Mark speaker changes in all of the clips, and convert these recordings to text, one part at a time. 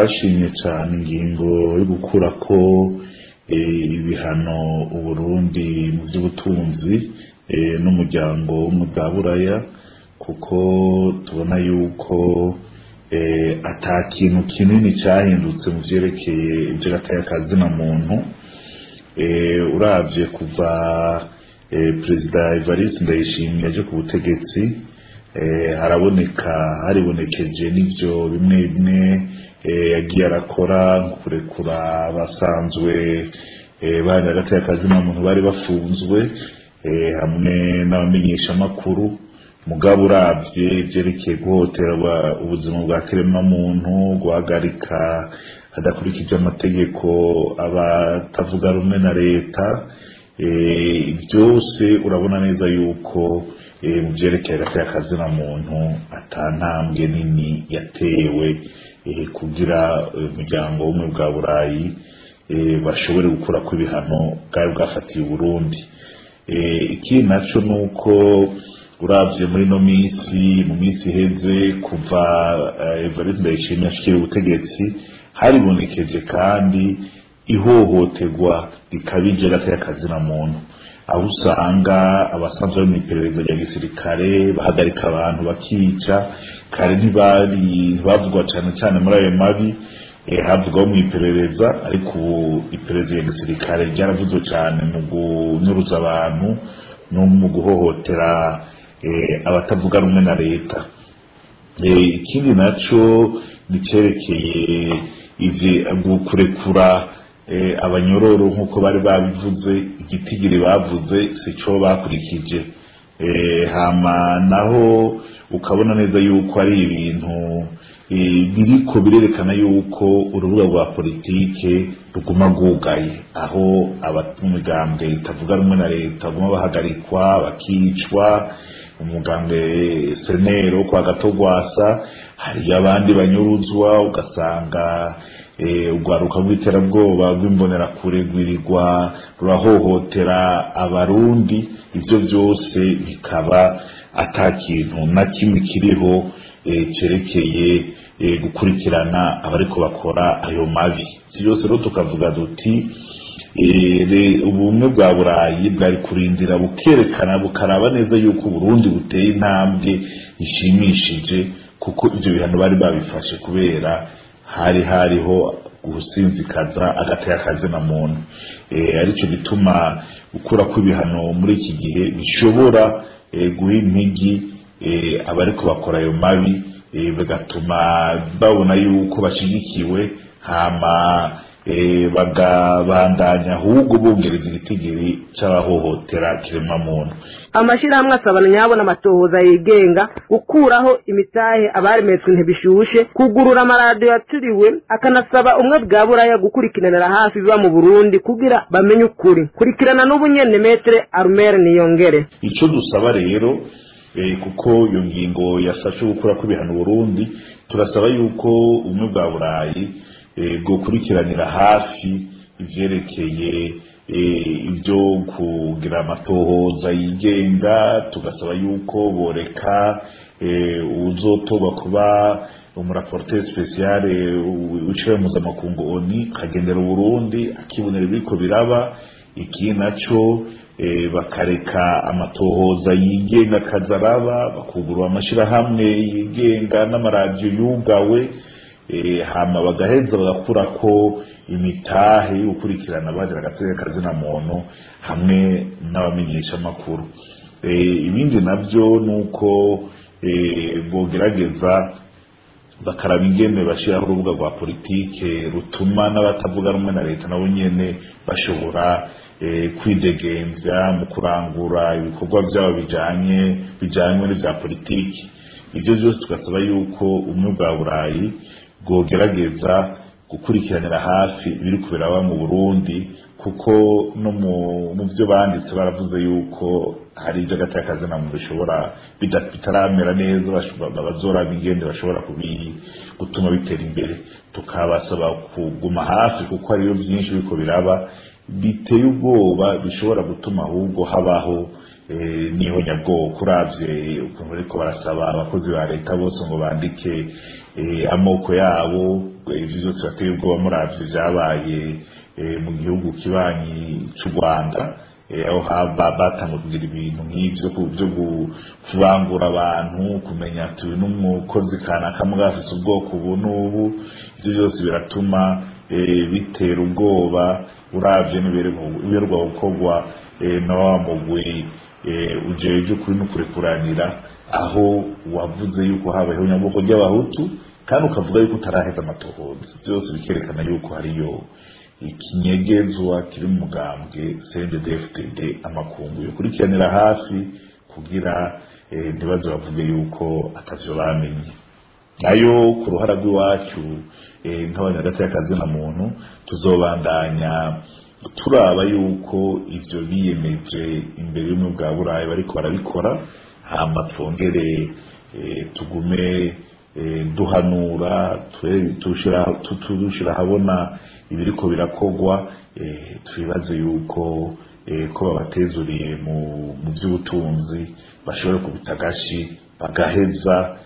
Speaker 1: twashimye cyane ingingo yo gukurako ibihano Uburundi mu by'ubutunzi n'umuryango w'ubumwe Buraya, kuko tubona yuko ata kintu kinini cyahindutse mu vyerekeye ivy'agateka na muntu. Uravye kuva Perezida Evariste Ndayishimiye aje ku butegetsi, haribonekeje n'ivyo bimwe bimwe yagiye arakora nko kurekura abasanzwe bari agateka na muntu bari bafunzwe hamwe n'abamenyesha makuru. Mugabo uravye vyerekeye guhoterwa ubuzima bwa kiremwa muntu, guhagarika hadakurikije amategeko abatavuga rumwe na leta, byose urabona neza yuko mu vyerekeye agateka na muntu atantambwe nini yatewe kugira umuryango w'ubumwe bwa Burayi bashobore gukura ku ibihano bwari bwafatiye Burundi. Iki naco nuko uravye muri no mu minsi iheze kuva Evariste Ndayishimiye ashikira ubutegetsi, haribonekeje kandi ihohoterwa rikabije agateka na muntu, aho usanga abasanzwe mu iperereza rya gisirikare bahagarika abantu bakica, kare ntibavugwa cyane muri ayo mabi havugwaho mu iperereza, ariko iperereza rya gisirikare ryaravuzwe cyane mu kunyuruza abantu no mu guhohotera abatavuga rumwe na leta. Ikindi naco nicerekeye kurekura abanyororo nk'uko bari babivuze, igitigiri bavuze sico bakurikije. Hama naho ukabona neza yuko ari ibintu biriko birerekana yuko urubuga rwa politike ruguma rwugaye, aho abatumigambwe itavuga rumwe na leta baguma bahagarikwa bakicwa. Umugambwe Senero kwa Gatogwasa, hari abandi banyuruzwa, ugasanga ugwaruka rw'iterabwoba rw'imbonera kure rwirirwa rurahohotera abarundi. Ivyo vyose bikaba atakintu na kimwe kiriho cerekeye gukurikirana abariko bakora ayo mabi. Vyose rero tukavuga duti ubumwe bwa Burayi bwari kurindira bukerekana bukaraba neza yuko Burundi buteye intambwe ishimishije, kuko ivyo bihano bari babifashe kubera hariho gusinzikaza agateka na muntu. Arico gituma gukura kw'ibihano muri iki gihe bishobora guha impigi abariko bakora ayo mabi, bigatuma babona yuko bashigikiwe, hama bagabandanya ahubwo bongereza igitigiri c'abahohotera kiremwa muntu.
Speaker 2: Amashirahamwe asabana nyabo n'amatohoza yigenga, gukuraho imitahe abaremetswe ntibishushe, kugurura amaradiyo yaturiwe, akanasaba umwe bwa Buraya gukurikiranira hafi biba mu Burundi kugira bamenye ukuri. Kurikirana n'ubunyene Metre Armel Niyongere.
Speaker 1: Ico dusaba rero kuko iyo ngingo yafashe gukura kw'ibihano Burundi, turasaba yuko umwe bwa Burayi gukurikiranira hafi ivyerekeye ibyo kugira amatohoza yigenga. Tugasaba yuko boreka uzotorwa kuba umuraporteur spécial w'iciro mpuzamakungu ONU akagendera Burundi akibonera ibiriko biraba. Iki naco bakareka amatohoza yigenga kazaraba, bakugurura amashirahamwe yigenga n'amaradiyo yugawe, hama bagaheza bagakurako imitahe gukurikirana bagira agateka na muntu hamwe n'abamenyesha makuru. Ibindi navyo nuko bogerageza bakaraba ingene bashiraho urubuga rwa politike rutuma n'abatavuga rumwe na leta nabo nyene bashobora kwidegemvya mu kurangura ibikorwa vyabo bijanywe n'ivya politiki. Ivyo vyose tugasaba yuko umwe bwa Burayi bwogerageza gukurikiranira hafi ibiri kubiraba mu Burundi, kuko no mu vyo banditse baravuze yuko hari ivyo agateka na muntu bishobora bitaramera neza, bazoraba ingene bashobora gutuma bitera imbere. Tukabasaba kuguma hafi kuko hariyo vyinshi biriko biraba biteye ubwoba, bishobora gutuma ahubwo habaho n'ihonyabwoko uravye ukuntu bariko barasaba abakozi ba leta bose ngo bandike amoko yabo ivyo byose bateye ubwoba muravye vyabaye mu gihugu kibanyi c'u Rwanda aho batangwa kugira ibintu nk'ivyo byo kuvangura abantu kumenya ati n'umukozi kanaka mugafise ubwoko ubu n'ubu ivyo byose biratuma bitera ubwoba uravye n'iberwa gukorwa na wa mugwi ujeje kuri n'ukurekuranira aho wavuze yuko habayeho nyabwoko ry'abahutu kandi ukavuga yuko utaraheza amatohoza byose bikerekana yuko hariyo ikinyegezwa kiri mu mugambwe CNDD-FDD amakungu yokurikiranira hafi kugira ntibaze bavuge yuko atavyo bamenye nayo ku ruhara rw'iwacu nk'abanyagati y'akazina muntu tuzobandanya turaba yuko ivyo biyemeje imbere y'ubumwe bwa Burayi bariko barabikora hama twongere tugume duhanura tudushira habona ibiriko birakogwa twibaze yuko ko babatezuriye mu by'ubutunzi bashobora kubitagashi bagaheza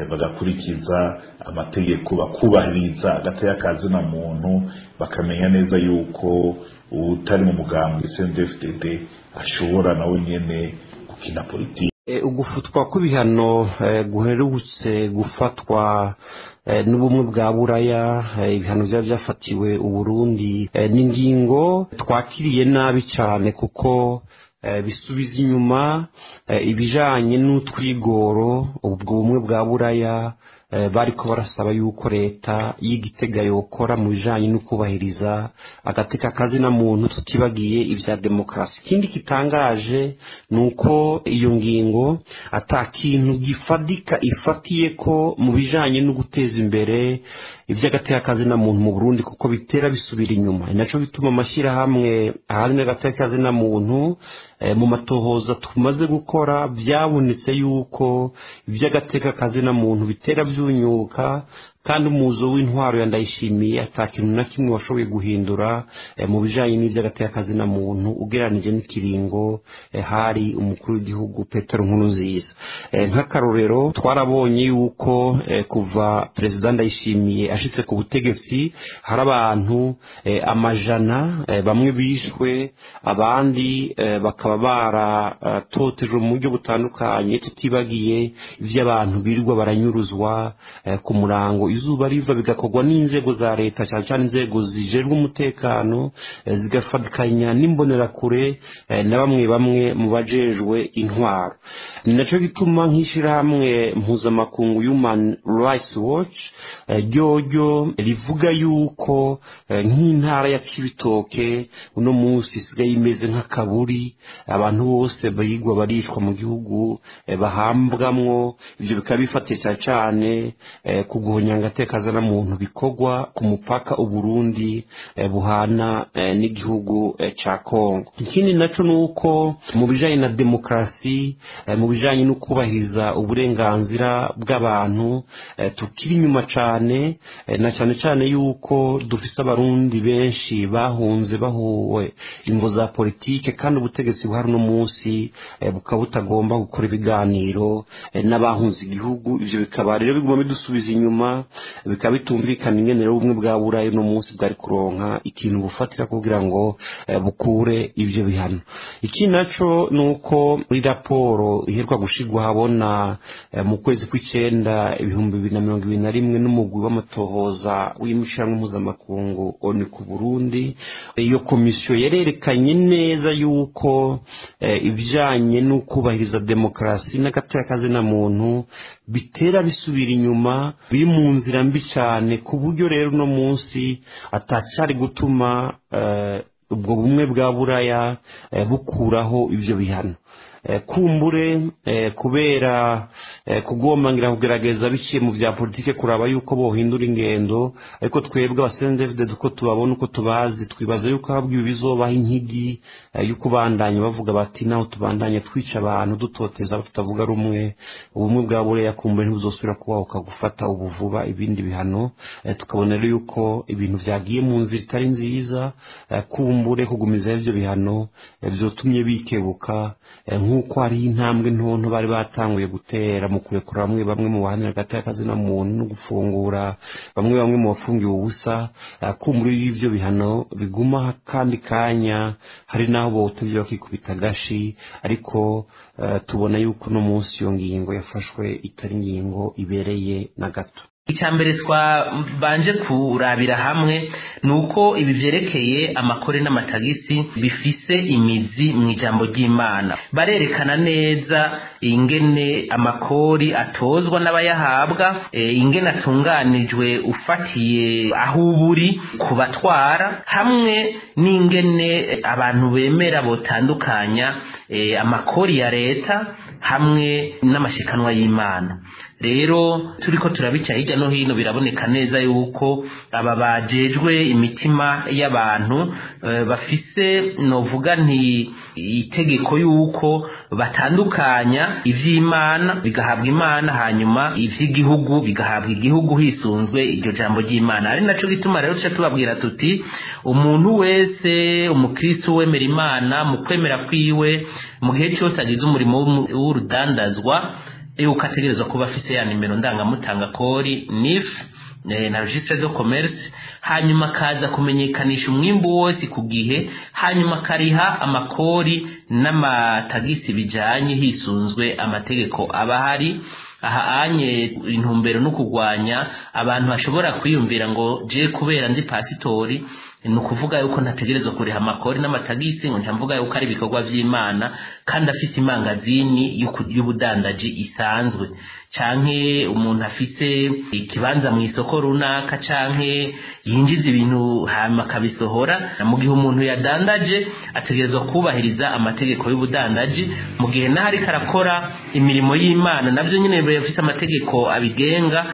Speaker 1: bagakurikiza amategeko bakubahiriza agataya kazina muntu bakamenya neza yuko utari mu mugambwe CNDD-FDD ashobora nawe nyene gukina politiki.
Speaker 3: Ugufutwa kw'ibihano guherutse gufatwa n'ubumwe bwa Buraya ibihano byafatiwe Uburundi n'ingingo twakiriye nabi cyane kuko bisubiza inyuma ibijanye n'utwigoro ubwo bumwe bwa Buraya bariko barasaba yuko leta y'Igitega yokora mu bijanye no kubahiriza agateka kazina muntu tutibagiye ivya demokrasi. Ikindi kitangaje nuko iyo ngingo atakintu gifadika ifatiye ko mu bijanye no guteza imbere ivy'agateka kazina muntu mu Burundi kuko bitera bisubira inyuma. Inaco bituma amashira hamwe ahari n'agateka kazina muntu mu matohoza tumaze gukora byabonetse yuko ivy'agateka kazina muntu bitera byunyuka kandi umuzo w'intwaro yandayishimiye atakintu na kimwe washoboye guhindura mu bijanye n'ivy'agateka kazina muntu ugeranije n'ikiringo hari umukuru w'igihugu Petero Nkurunziza. Nk'akarorero twarabonye yuko kuva president Ndayishimiye ashitse ku butegetsi hari abantu amajana bamwe bishwe abandi bakaba baratotejwe mu buryo butandukanye tutibagiye ivy'abantu birirwa baranyuruzwa ku murango izuba riva bigakorwa n'inzego za leta cyane cyane inzego zijejwe umutekano zigafatikanya n'imbonerakure na bamwe mu bajejwe intwaro. Ni naco gituma nk'ishirahamwe mpuzamakungu Human Rights Watch ryo rivuga yuko nk'intara ya Cibitoke uno munsi isigaye imeze nk'akaburi abantu bose bayigwa barishwa mu gihugu bahambwamwo ivyo bikaba bifatiye cyane kuguhonya agateka kazina muntu bikogwa ku mupaka Uburundi buhana n'igihugu ca Kongo. Ikindi naco nuko mu bijanye na demokrasi mu bijanye no kubahiriza uburenganzira bw'abantu tukiri nyuma cane na cyane yuko dufise abarundi benshi bahunze bahuwe ingo za politike kandi ubutegetsi buhari no munsi bukaba butagomba gukora ibiganiro n'abahunze igihugu. Ivyo bikaba rero biguma bidusubiza inyuma bikaba bitumvikana ingene rero ubumwe bwa Burayi no munsi bwari kuronka ikintu bufatira kugira ngo bukure ivyo bihano. Iki naco nuko muri raporo iherwa gushigwa habona mu kwezi kw'icenda 2021 n'umugwi w'amatohoza w'imishango mpuzamakungu ONU ku Burundi iyo komisiyo yererekanye neza yuko ibijanye no kubahiriza demokrasi n'agateka kazina muntu bitera bisubira inyuma biri mu nzira mbi cyane ku buryo rero no munsi atacari gutuma ubwo bumwe bwa Buraya bukuraho ivyo bihano. Kumbure kubera kugomangira kugerageza biciye mu vya politike kuraba yuko bohindura ingendo ariko twebwe abasendefde duko tubabona uko tubazi twibaza yuko habwiye bizobaho inkigi yuko bandanye bavuga bati naho tubandanye twica abantu dutoteza tutavuga rumwe ubumwe bwa Buraya kumbure ntibuzosubira kubaho kagufata ubuvuba ibindi bihano tukabona rero yuko ibintu vyagiye mu nzira itari nziza kumbure kugumiza ivyo bihano vyotumye bikebuka nk'uko hari intambwe ntonto bari batanguye gutera mu kurekura bamwe mu bahanira hagati y'akazina muntu no gufungura bamwe mu bafungiwe ubusa, kumbura y'ivyo bihano biguma kandi kanya hari naho botuvye bakikubita gashi, ariko tubona yuko no munsi yo ngingo yafashwe itari ngingo ibereye na gato.
Speaker 4: Icyambere twabanje kurabira hamwe nuko ibi vyerekeye amakore n'amatagisi bifise imizi mu ijambo ry'Imana. Barerekana neza ingene amakori atozwa n'abayahabwa, ingene atunganijwe ufatiye aho uburi kubatwara, hamwe n'ingene abantu bemera botandukanya amakori ya leta hamwe n'amashikanwa y'Imana. Rero turiko turabica hirya no hino biraboneka neza yuko aba bajejwe imitima y'abantu bafise novuga nti itegeko yuko batandukanya ivy'Imana bigahabwa Imana, hanyuma ivy'igihugu bigahabwa igihugu hisunzwe iryo jambo ry'Imana. Ari naco gituma rero tuca tubabwira tuti umuntu wese umukristo wemera Imana mu kwemera kwiwe mu gihe cyose agize umurimo w'urudandazwa ukategerezwa kuba afise ya nimero ndangamutanga kori NIF na registre de commerce, hanyuma kaza kumenyekanisha umwimbu wose ku gihe, hanyuma kariha amakori n'amatagisi bijanye hisunzwe amategeko abahari. Aha anye intumbero no kugwanya abantu bashobora kwiyumvira ngo je kubera ndi pasitori nukuvuga yuko ntategerezwa kuriha amakori n'amatagisi, ngo ntamvuga yuko ari ibikorwa vy'Imana kandi afise imangazini y'ubudandaji isanzwe, canke umuntu afise ikibanza mu isoko runaka, canke yinjiza ibintu hama kabisohora. Mu gihe umuntu yadandaje ategerezwa kubahiriza amategeko y'ubudandaji, mu gihe naho ariko arakora imirimo y'Imana navyo nyene bafise amategeko abigenga.